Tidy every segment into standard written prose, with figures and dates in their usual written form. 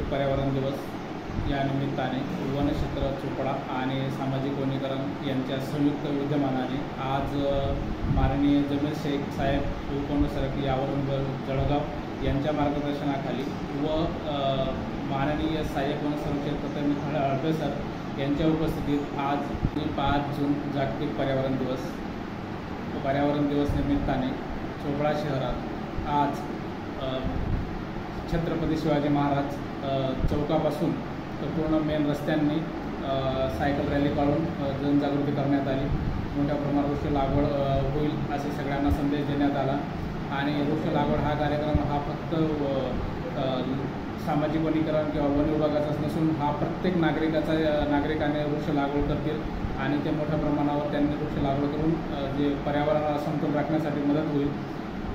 जागतिक पर्यावरण दिवस या निमित्ताने वनक्षेत्र चोपडा आणि सामाजिक वनीकरण यांच्या संयुक्त विद्यमानाने आज माननीय जमीर शेख साहेब उपवनसंरक्षक यावरून जळगाव यांच्या मार्गदर्शनाखाली व माननीय सहाय्यक वनसंरक्षक प्रथमेश हळपे सर यांच्या उपस्थितीत आज 5 जून जागतिक पर्यावरण दिवस निमित्ताने चोपडा शहरात आज छत्रपती शिवाजी महाराज चौकापासून पूर्ण मेन रस्त्यांनी सायकल रॅली काढून जनजागृती करण्यात आली। मोठ्या प्रमाणात वृक्ष लागवड होईल असे सगळ्यांना संदेश देण्यात आला आणि वृक्ष लागवड हा कार्यक्रम हा फक्त सामाजिक वनीकरण किंवा वन विभागाचाच नसून हा प्रत्येक नागरिकाने वृक्ष लागवड करतील आणि ते मोठ्या प्रमाणावर त्यांनी वृक्ष लागवड करून जे पर्यावरणाला समतोल राखण्यासाठी मदत होईल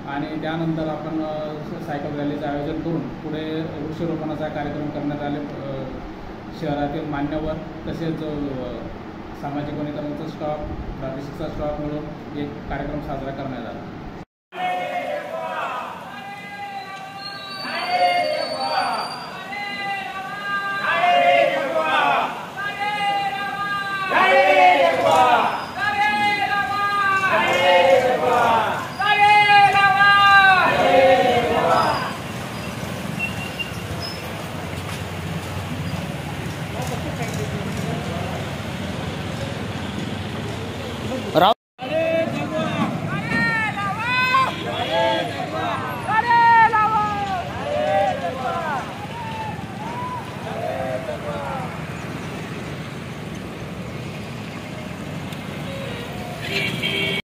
आणि त्यानंतर आपण सायकल रॅलीचं आयोजन करून पुढे वृक्षारोपणाचा कार्यक्रम करण्यात आले। शहरातील मान्यवर तसेच सामाजिक वनीकरणाचा स्टॉप प्रादेशिकचा स्टॉप मिळून एक कार्यक्रम साजरा करण्यात आला।